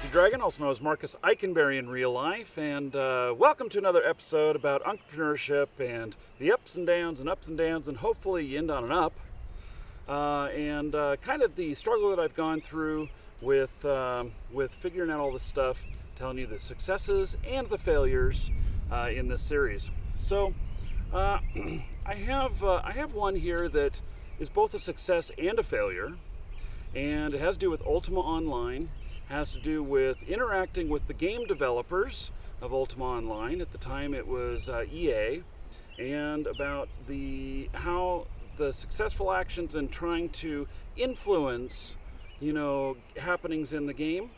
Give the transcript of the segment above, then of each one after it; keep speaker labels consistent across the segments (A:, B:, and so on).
A: Marky Dragon, also known as Marcus Eikenberry in real life, and welcome to another episode about entrepreneurship and the ups and downs, and hopefully you end on an up. And kind of the struggle that I've gone through with figuring out all this stuff, telling you the successes and the failures in this series. So I have one here that is both a success and a failure, and it has to do with Ultima Online. Has to do with interacting with the game developers of Ultima Online. At the time it was EA, and about how the successful actions in trying to influence happenings in the game,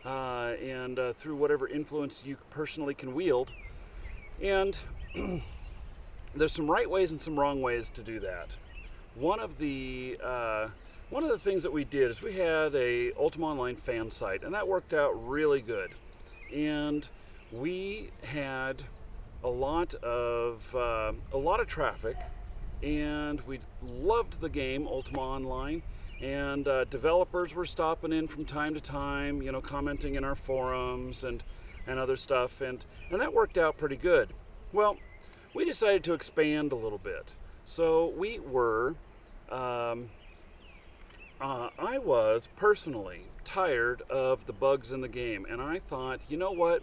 A: and through whatever influence you personally can wield. And there's some right ways and some wrong ways to do that. One of the things that we did is we had a Ultima Online fan site, and that worked out really good. And we had a lot of traffic, and we loved the game Ultima Online. And developers were stopping in from time to time, commenting in our forums and other stuff, and that worked out pretty good. Well, we decided to expand a little bit. So we were. I was personally tired of the bugs in the game, and I thought, you know what?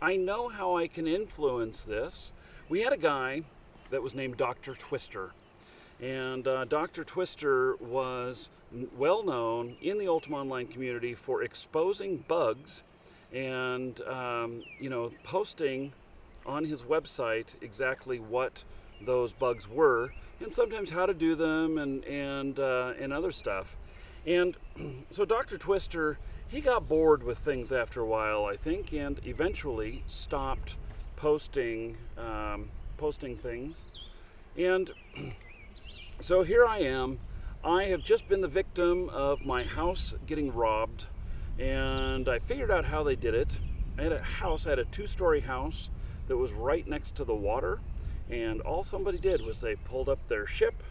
A: I know how I can influence this. We had a guy that was named Dr. Twister, and Dr. Twister was well known in the Ultima Online community for exposing bugs and posting on his website exactly what those bugs were, and sometimes how to do them and other stuff. And so Dr. Twister, he got bored with things after a while, I think, and eventually stopped posting things. And so here I am. I have just been the victim of my house getting robbed, and I figured out how they did it. I had a 2-story house that was right next to the water, and all somebody did was they pulled up their ship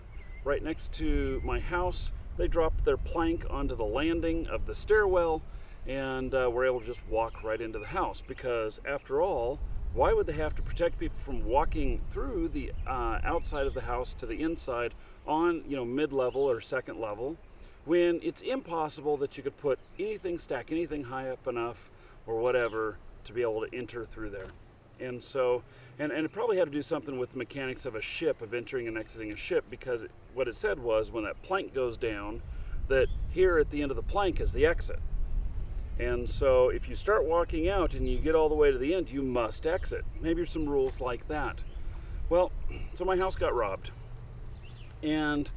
A: right next to my house. They dropped their plank onto the landing of the stairwell, and were able to just walk right into the house, because after all, why would they have to protect people from walking through the outside of the house to the inside on mid-level or second level, when it's impossible that you could stack anything high up enough or whatever to be able to enter through there. And so, and it probably had to do something with the mechanics of a ship, of entering and exiting a ship, because what it said was when that plank goes down, that here at the end of the plank is the exit. And so if you start walking out and you get all the way to the end, you must exit. Maybe there's some rules like that. Well, so my house got robbed, and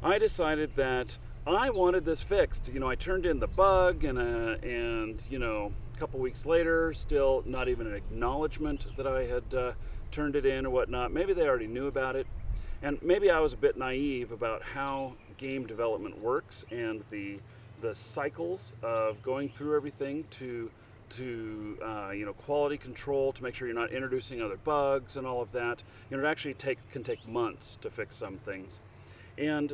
A: I decided that I wanted this fixed. I turned in the bug, and a couple weeks later, still not even an acknowledgement that I had turned it in or whatnot. Maybe they already knew about it, and maybe I was a bit naive about how game development works and the cycles of going through everything to quality control, to make sure you're not introducing other bugs and all of that. It actually can take months to fix some things. And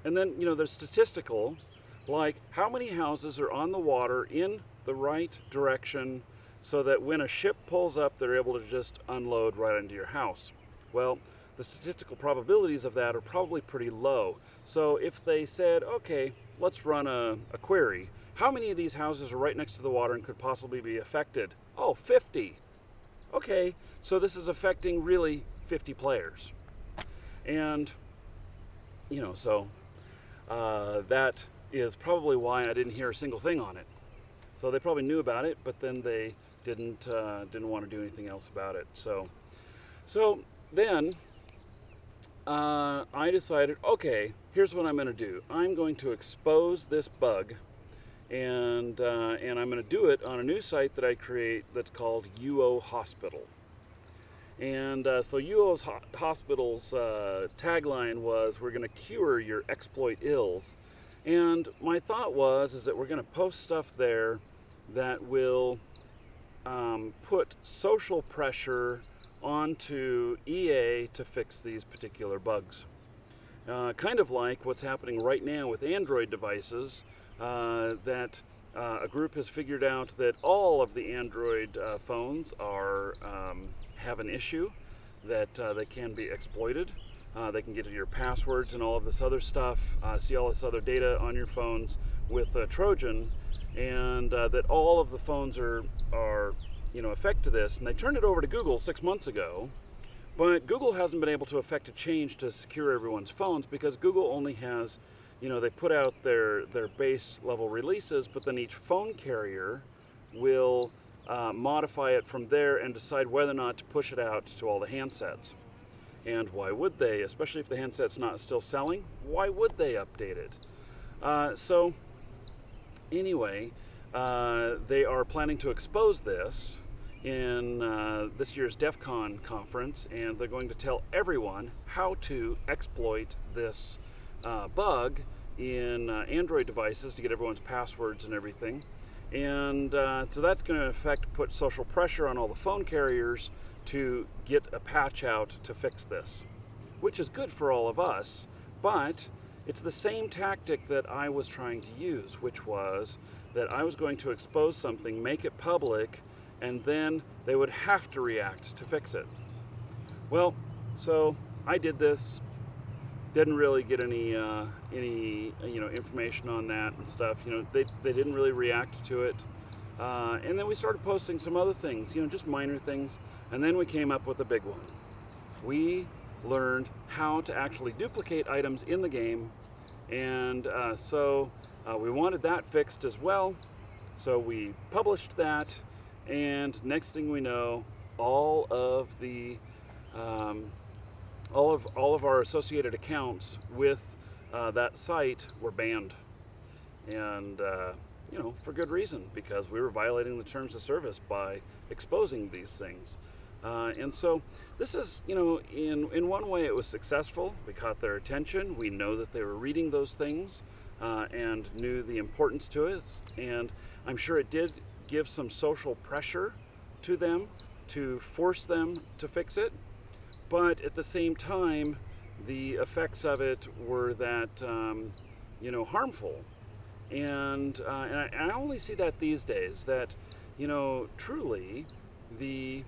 A: then there's statistical, like how many houses are on the water in the right direction so that when a ship pulls up, they're able to just unload right into your house. Well, the statistical probabilities of that are probably pretty low. So if they said, okay, let's run a query, how many of these houses are right next to the water and could possibly be affected? Oh, 50. Okay, so this is affecting really 50 players. And, that is probably why I didn't hear a single thing on it. So they probably knew about it, but then they didn't want to do anything else about it. So then I decided, okay, here's what I'm going to do. I'm going to expose this bug, and I'm going to do it on a new site that I create that's called UO Hospital. And so UO Hospital's tagline was, "We're going to cure your exploit ills." And my thought is that we're going to post stuff there that will put social pressure onto EA to fix these particular bugs. Kind of like what's happening right now with Android devices, that a group has figured out that all of the Android phones have an issue that they can be exploited. They can get your passwords and all of this other stuff, see all this other data on your phones with Trojan, and that all of the phones are affect to this. And they turned it over to Google 6 months ago, but Google hasn't been able to effect a change to secure everyone's phones because Google only has, they put out their base level releases, but then each phone carrier will modify it from there and decide whether or not to push it out to all the handsets. And why would they? Especially if the handset's not still selling, why would they update it? So anyway, they are planning to expose this in this year's DEF CON conference, and they're going to tell everyone how to exploit this bug in Android devices to get everyone's passwords and everything. And so that's going to put social pressure on all the phone carriers to get a patch out to fix this, which is good for all of us, but it's the same tactic that I was trying to use, which was that I was going to expose something, make it public, and then they would have to react to fix it. Well, so I did this, didn't really get any information on that and stuff. They didn't really react to it, and then we started posting some other things, just minor things. And then we came up with a big one. We learned how to actually duplicate items in the game, and so we wanted that fixed as well. So we published that, and next thing we know, all of our associated accounts with that site were banned, and for good reason, because we were violating the terms of service by exposing these things. And so this is, in one way it was successful. We caught their attention. We know that they were reading those things and knew the importance to it. And I'm sure it did give some social pressure to them to force them to fix it. But at the same time, the effects of it were that, harmful. And I only see that these days, that, truly the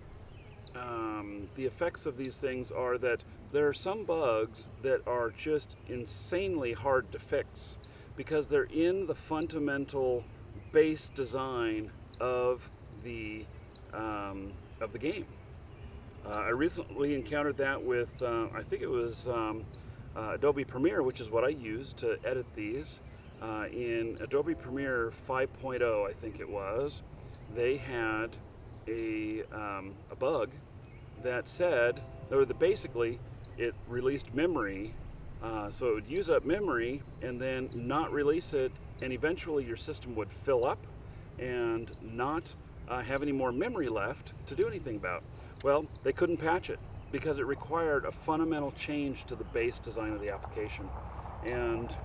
A: effects of these things are that there are some bugs that are just insanely hard to fix because they're in the fundamental base design of the game. I recently encountered that with I think it was Adobe Premiere, which is what I use to edit these. In Adobe Premiere 5.0, I think it was, they had a bug that said, or that basically it released memory, so it would use up memory and then not release it, and eventually your system would fill up and not have any more memory left to do anything about. Well, they couldn't patch it because it required a fundamental change to the base design of the application, and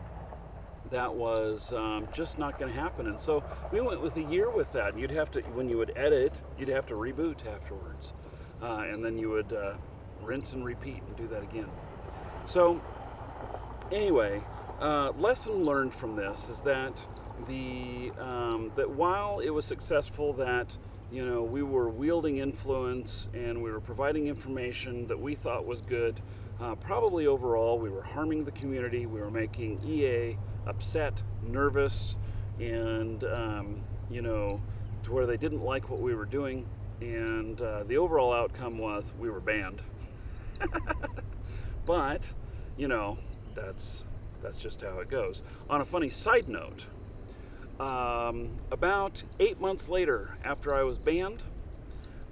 A: that was just not going to happen. And so we went with a year with that. You'd have to, when you would edit, you'd have to reboot afterwards, and then you would rinse and repeat and do that again. So anyway, lesson learned from this is that that while it was successful that we were wielding influence and we were providing information that we thought was good, probably overall we were harming the community. We were making EA upset, nervous, and to where they didn't like what we were doing, and the overall outcome was we were banned. But that's just how it goes. On a funny side note, about 8 months later after I was banned,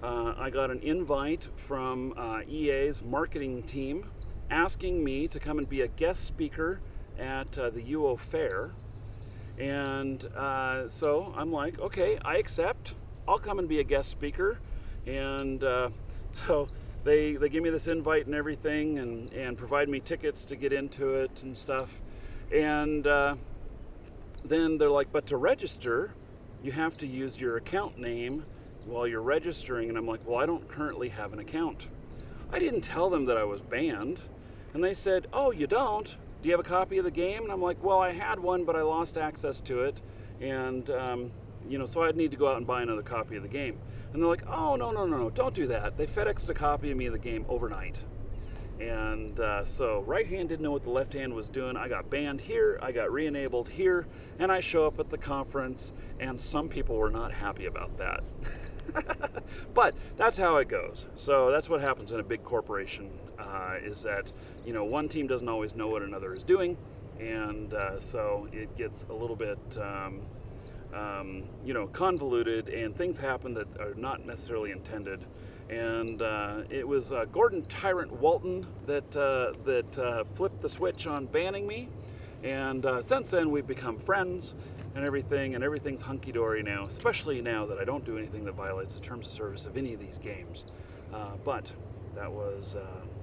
A: I got an invite from EA's marketing team asking me to come and be a guest speaker at the UO Fair. And so I'm like, okay, I accept. I'll come and be a guest speaker. And so they give me this invite and everything, and provide me tickets to get into it and stuff. And then they're like, but to register, you have to use your account name while you're registering. And I'm like, well, I don't currently have an account. I didn't tell them that I was banned. And they said, oh, you don't? Do you have a copy of the game? And I'm like, well, I had one, but I lost access to it. And so I'd need to go out and buy another copy of the game. And they're like, oh, no, don't do that. They FedExed a copy of me of the game overnight. And so right hand didn't know what the left hand was doing. I got banned here, I got re-enabled here, and I show up at the conference, and some people were not happy about that. But that's how it goes. So that's what happens in a big corporation, is that one team doesn't always know what another is doing, and so it gets a little bit convoluted, and things happen that are not necessarily intended. And it was Gordon Tyrant Walton that flipped the switch on banning me, and since then we've become friends and everything's hunky-dory now, especially now that I don't do anything that violates the terms of service of any of these games. But that was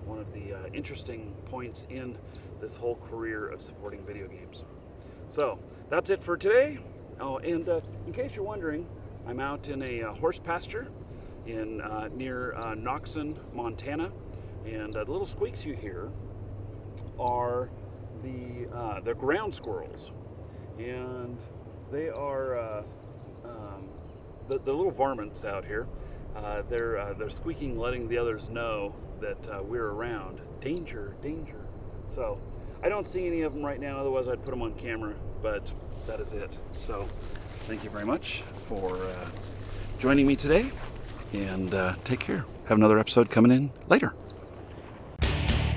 A: one of the interesting points in this whole career of supporting video games. So that's it for today. Oh, and in case you're wondering, I'm out in a horse pasture in near Knoxon, Montana, and the little squeaks you hear are the ground squirrels, and they are the little varmints out here. They're squeaking, letting the others know that we're around. Danger, danger. So I don't see any of them right now, otherwise I'd put them on camera, but that is it. So thank you very much for joining me today, and take care. Have another episode coming in later.